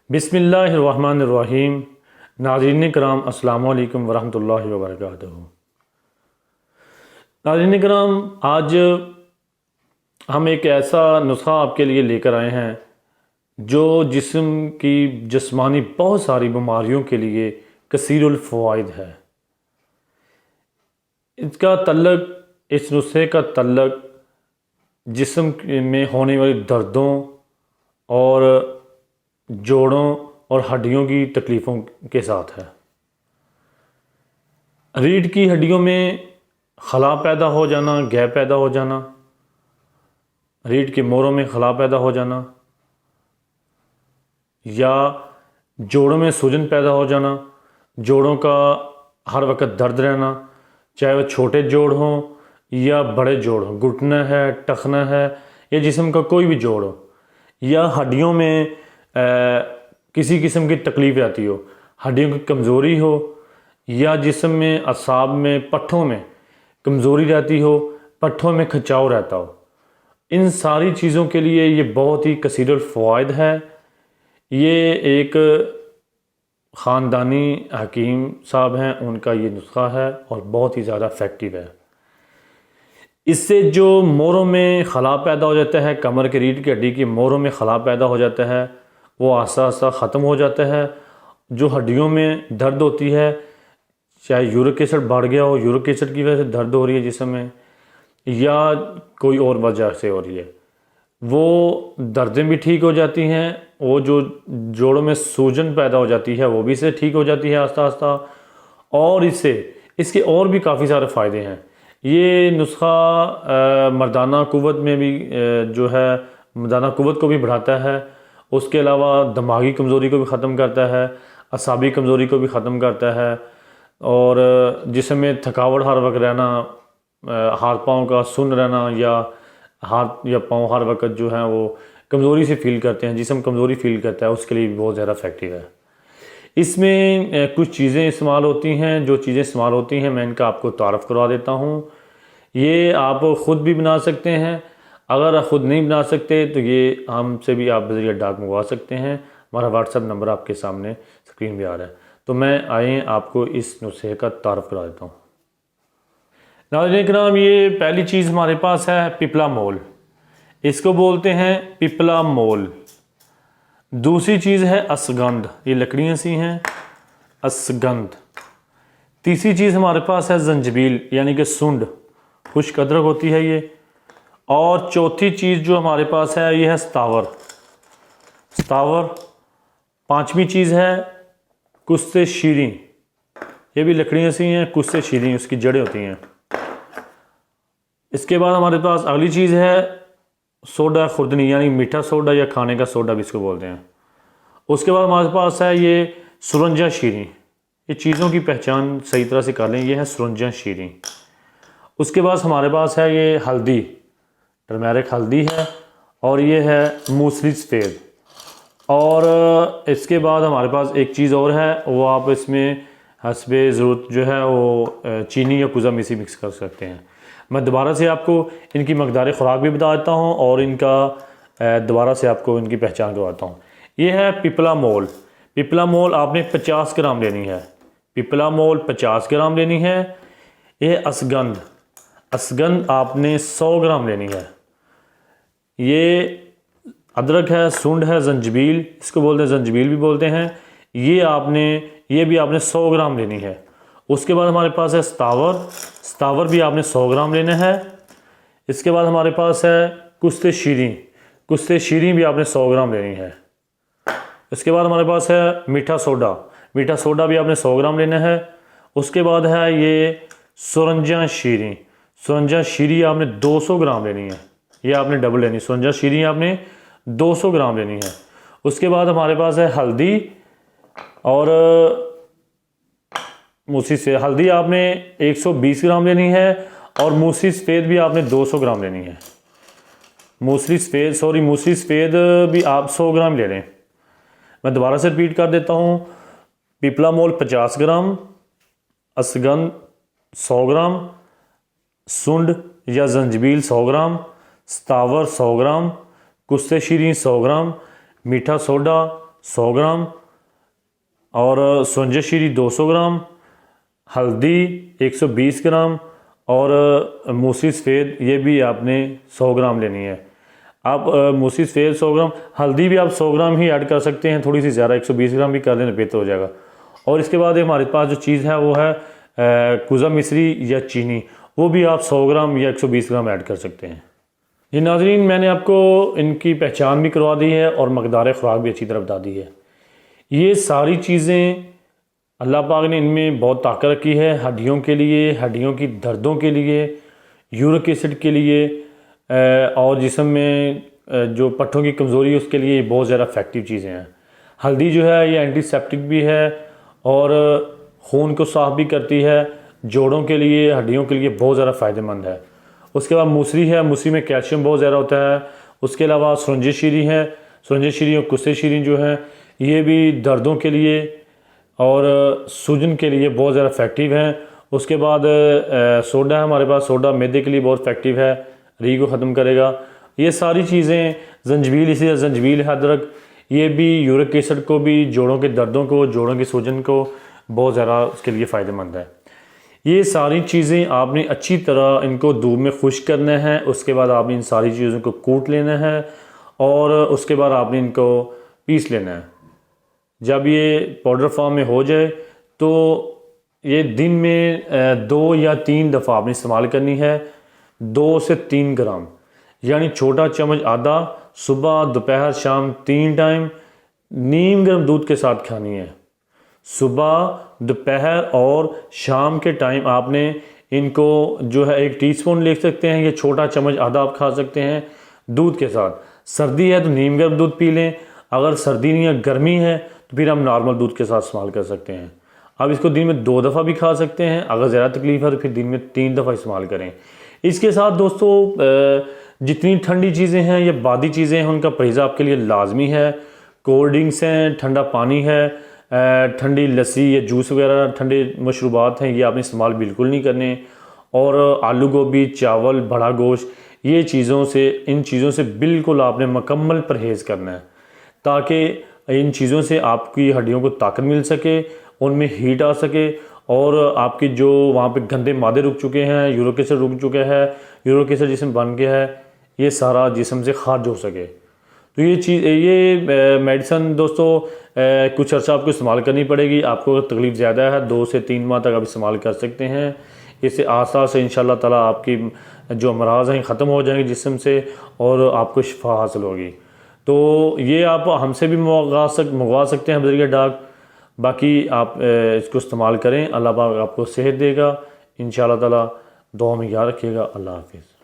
बिस्मिल्लाहिर्रहमानिर्रहीम। नाज़रीन कराम अस्सलाम वालेकुम वरहमतुल्लाहि वबरकातुहू। नाज़रीन कराम, आज हम एक ऐसा नुस्खा आपके लिए लेकर आए हैं जो जिस्म की जिस्मानी बहुत सारी बीमारियों के लिए कसीरुल फ़वाइद है। इस नुस्खे का तल्लक जिस्म में होने वाली दर्दों और जोड़ों और हड्डियों की तकलीफ़ों के साथ है। रीढ़ की हड्डियों में खला पैदा हो जाना, गैप पैदा हो जाना, रीढ़ के मोरों में खला पैदा हो जाना या जोड़ों में सूजन पैदा हो जाना, जोड़ों का हर वक्त दर्द रहना, चाहे वह छोटे जोड़ हों या बड़े जोड़ हों, घुटना है, टखना है या जिस्म का कोई भी जोड़ हो, या हड्डियों में किसी किस्म की तकलीफ़ आती हो, हड्डियों की कमज़ोरी हो या जिस्म में असाब में पट्ठों में कमज़ोरी रहती हो, पट्ठों में खिंचाव रहता हो, इन सारी चीज़ों के लिए ये बहुत ही कसीरुल फ़वाइद है। ये एक ख़ानदानी हकीम साहब हैं, उनका ये नुस्खा है और बहुत ही ज़्यादा इफ़ेक्टिव है। इससे जो मोरों में खला पैदा हो जाता है, कमर के रीढ़ की हड्डी की मोरों में खला पैदा हो जाता है, वो आस्ता आस्ता ख़त्म हो जाता है। जो हड्डियों में दर्द होती है, चाहे यूरिक एसिड बढ़ गया हो, यूरिक एसिड की वजह से दर्द हो रही है जिस्म में, या कोई और वजह से हो रही है, वो दर्दें भी ठीक हो जाती हैं। वो जो जोड़ों में सूजन पैदा हो जाती है वो भी इससे ठीक हो जाती है आस्ता आस्ता। और इसके और भी काफ़ी सारे फ़ायदे हैं। ये नुस्खा मर्दाना क़ुव्वत में भी जो है मर्दाना क़ुव्वत को भी बढ़ाता है। उसके अलावा दिमागी कमज़ोरी को भी ख़त्म करता है, असाबी कमज़ोरी को भी ख़त्म करता है, और जिस्म में थकावट हर वक्त रहना, हाथ पाँव का सुन्न रहना या हाथ या पाँव हर वक्त जो है वो कमज़ोरी से फील करते हैं, जिस्म कमज़ोरी फील करता है, उसके लिए भी बहुत ज़्यादा इफ़ेक्टिव है। इसमें कुछ चीज़ें इस्तेमाल होती हैं। जो चीज़ें इस्तेमाल होती हैं मैं इनका आपको तारफ़ करवा देता हूँ। ये आप ख़ुद भी बना सकते हैं। अगर ख़ुद नहीं बना सकते तो ये हमसे भी आप बज़रिया डाक मंगवा सकते हैं। हमारा व्हाट्सएप नंबर आपके सामने स्क्रीन पे आ रहा है। तो मैं आए आपको इस नुस्खे का तारफ़ करा देता हूँ। नाज़रीन किराम, ये पहली चीज़ हमारे पास है पिपला मोल, इसको बोलते हैं पिपला मोल। दूसरी चीज़ है असगंध, ये लकड़ियाँ सी हैं, असगंध। तीसरी चीज़ हमारे पास है जंजबील यानी कि सुंड, खुश्क अदरक होती है ये। और चौथी चीज़ जो हमारे पास है ये है सतावर। पांचवी चीज़ है कुस्ते शीरी, ये भी लकड़ियाँ सी हैं, कुस्ते शीरी उसकी जड़ें होती हैं। इसके बाद हमारे पास अगली चीज़ है सोडा खुर्दनी यानी मीठा सोडा या खाने का सोडा भी इसको बोलते हैं। उसके बाद हमारे पास है ये सुरंजा शीरी। ये चीज़ों की पहचान सही तरह से कर लें, ये है सुरंजा शीरी। उसके बाद हमारे पास है ये हल्दी, टर्मेरिक हल्दी है, और ये है मूसली सफ़ेद। और इसके बाद हमारे पास एक चीज़ और है, वो आप इसमें हस्बे ज़रूरत जो है वो चीनी या कुज़ा मिसी मिक्स कर सकते हैं। मैं दोबारा से आपको इनकी मकदार ख़ुराक भी बता देता हूँ और इनका दोबारा से आपको इनकी पहचान करवाता हूँ। ये है पिपला मोल। पिपला मोल आपने 50 ग्राम लेनी है। पिपला मोल 50 ग्राम लेनी है। यह असगंध आपने 100 ग्राम लेनी है। ये अदरक है, सुंड है, जंजबील इसको बोलते हैं, जंजबील भी बोलते हैं, ये भी आपने 100 ग्राम लेनी है। उसके बाद हमारे पास है सतावर भी आपने 100 ग्राम लेना है। इसके बाद हमारे पास है कुस्ते शीरी भी आपने 100 ग्राम लेनी है। इसके बाद हमारे पास है मीठा सोडा भी आपने 100 ग्राम लेना है। उसके बाद है ये सुरंजा शीरी आपने 200 ग्राम लेनी है। ये आपने डबल लेनी, सुरंजा शीरी आपने 200 ग्राम लेनी है। उसके बाद हमारे पास है हल्दी, और मूसली से हल्दी आपने 120 ग्राम लेनी है, और मूसली सफ़ेद भी आपने 200 ग्राम लेनी है। मूसली सफ़ेद भी आप 100 ग्राम ले लें। मैं दोबारा से रिपीट कर देता हूँ। पिपला मोल 50 ग्राम, असगंध 100 ग्राम, सुंड या जंजबील 100 ग्राम, सतावर 100 ग्राम, कुस्ते शीरी 100 ग्राम, मीठा सोडा 100 ग्राम, और सुरंजा शीरी 200 ग्राम, हल्दी 120 ग्राम, और मूसली सफ़ेद ये भी आपने 100 ग्राम लेनी है। आप मूसली सफ़ेद 100 ग्राम, हल्दी भी आप 100 ग्राम ही ऐड कर सकते हैं, थोड़ी सी ज़्यादा 120 ग्राम भी कर देना बेहतर हो जाएगा। और इसके बाद हमारे पास जो चीज़ है वो है कुज़ा मिश्री या चीनी, वो भी आप 100 ग्राम या 120 ग्राम ऐड कर सकते हैं। ये नाज़रीन, मैंने आपको इनकी पहचान भी करवा दी है और मकदार खुराक भी अच्छी तरह बता दी है। ये सारी चीज़ें अल्लाह पाक ने इनमें बहुत ताकत रखी है, हड्डियों के लिए, हड्डियों की दर्दों के लिए, यूरिक एसिड के लिए, और जिस्म में जो पट्ठों की कमज़ोरी है उसके लिए बहुत ज़्यादा इफेक्टिव चीज़ें हैं। हल्दी जो है ये एंटीसेप्टिक भी है और खून को साफ़ भी करती है, जोड़ों के लिए, हड्डियों के लिए बहुत ज़्यादा फ़ायदेमंद है। उसके बाद मूसली है, मूसली में कैल्शियम बहुत ज़्यादा होता है। उसके अलावा सुरंजा शीरी है, सुरंजा शीरी और कुस्से शीरी जो है ये भी दर्दों के लिए और सूजन के लिए बहुत ज़्यादा इफेक्टिव हैं। उसके बाद सोडा है हमारे पास, सोडा मैदे के लिए बहुत इफेक्टिव है, री को ख़त्म करेगा। ये सारी चीज़ें, जंजबील, इसी तरह जंजबील है, अदरक, ये भी यूरिक एसिड को भी, जोड़ों के दर्दों को, जोड़ों की सूजन को बहुत ज़्यादा उसके लिए फ़ायदेमंद है। ये सारी चीज़ें आपने अच्छी तरह इनको दूध में खुश्क करना है। उसके बाद आपने इन सारी चीज़ों को कूट लेना है और उसके बाद आपने इनको पीस लेना है। जब ये पाउडर फॉर्म में हो जाए तो ये दिन में 2 या 3 दफ़ा आपने इस्तेमाल करनी है। 2 से 3 ग्राम, यानी छोटा चम्मच आधा, सुबह, दोपहर, शाम 3 टाइम नीम गर्म दूध के साथ खानी है। सुबह, दोपहर और शाम के टाइम आपने इनको जो है 1 टीस्पून ले सकते हैं, ये छोटा चम्मच आधा आप खा सकते हैं दूध के साथ। सर्दी है तो नीम गर्म दूध पी लें, अगर सर्दी नहीं है, गर्मी है, तो फिर हम नॉर्मल दूध के साथ इस्तेमाल कर सकते हैं। अब इसको दिन में 2 दफ़ा भी खा सकते हैं, अगर ज़्यादा तकलीफ है तो फिर दिन में 3 दफ़ा इस्तेमाल करें। इसके साथ दोस्तों जितनी ठंडी चीज़ें हैं या बादी चीज़ें हैं उनका परहेज़ आपके लिए लाजमी है। कोल्ड ड्रिंक्स हैं, ठंडा पानी है, ठंडी लस्सी या जूस वगैरह, ठंडे मशरूबात हैं, ये आपने इस्तेमाल बिल्कुल नहीं करने। और आलू गोभी, चावल, बड़ा गोश्त, ये चीज़ों से, इन चीज़ों से बिल्कुल आपने मुकम्मल परहेज़ करना है ताकि इन चीज़ों से आपकी हड्डियों को ताकत मिल सके, उनमें हीट आ सके और आपके जो वहाँ पे गंदे मादे रुक चुके हैं, यूरिक एसिड रुक चुका है, यूरिक एसिड जिस्म बन गया है, ये सारा जिस्म से खारिज हो सके। तो ये मेडिसन दोस्तों कुछ अर्सा आपको इस्तेमाल करनी पड़ेगी। आपको तकलीफ़ ज़्यादा है 2 से 3 माह तक आप इस्तेमाल कर सकते हैं। इससे आस्ता से इंशाल्लाह ताला आपकी जो अमराज हैं ख़त्म हो जाएंगे जिस्म से और आपको शिफा हासिल होगी। तो ये आप हमसे भी मंगवा सकते हैं बज़रिया डाक। बाकी आप इसको इस्तेमाल करें, अल्लाह पाक आपको सेहत देगा इंशाल्लाह ताला। दुआ में याद रखिएगा। अल्लाह हाफिज़।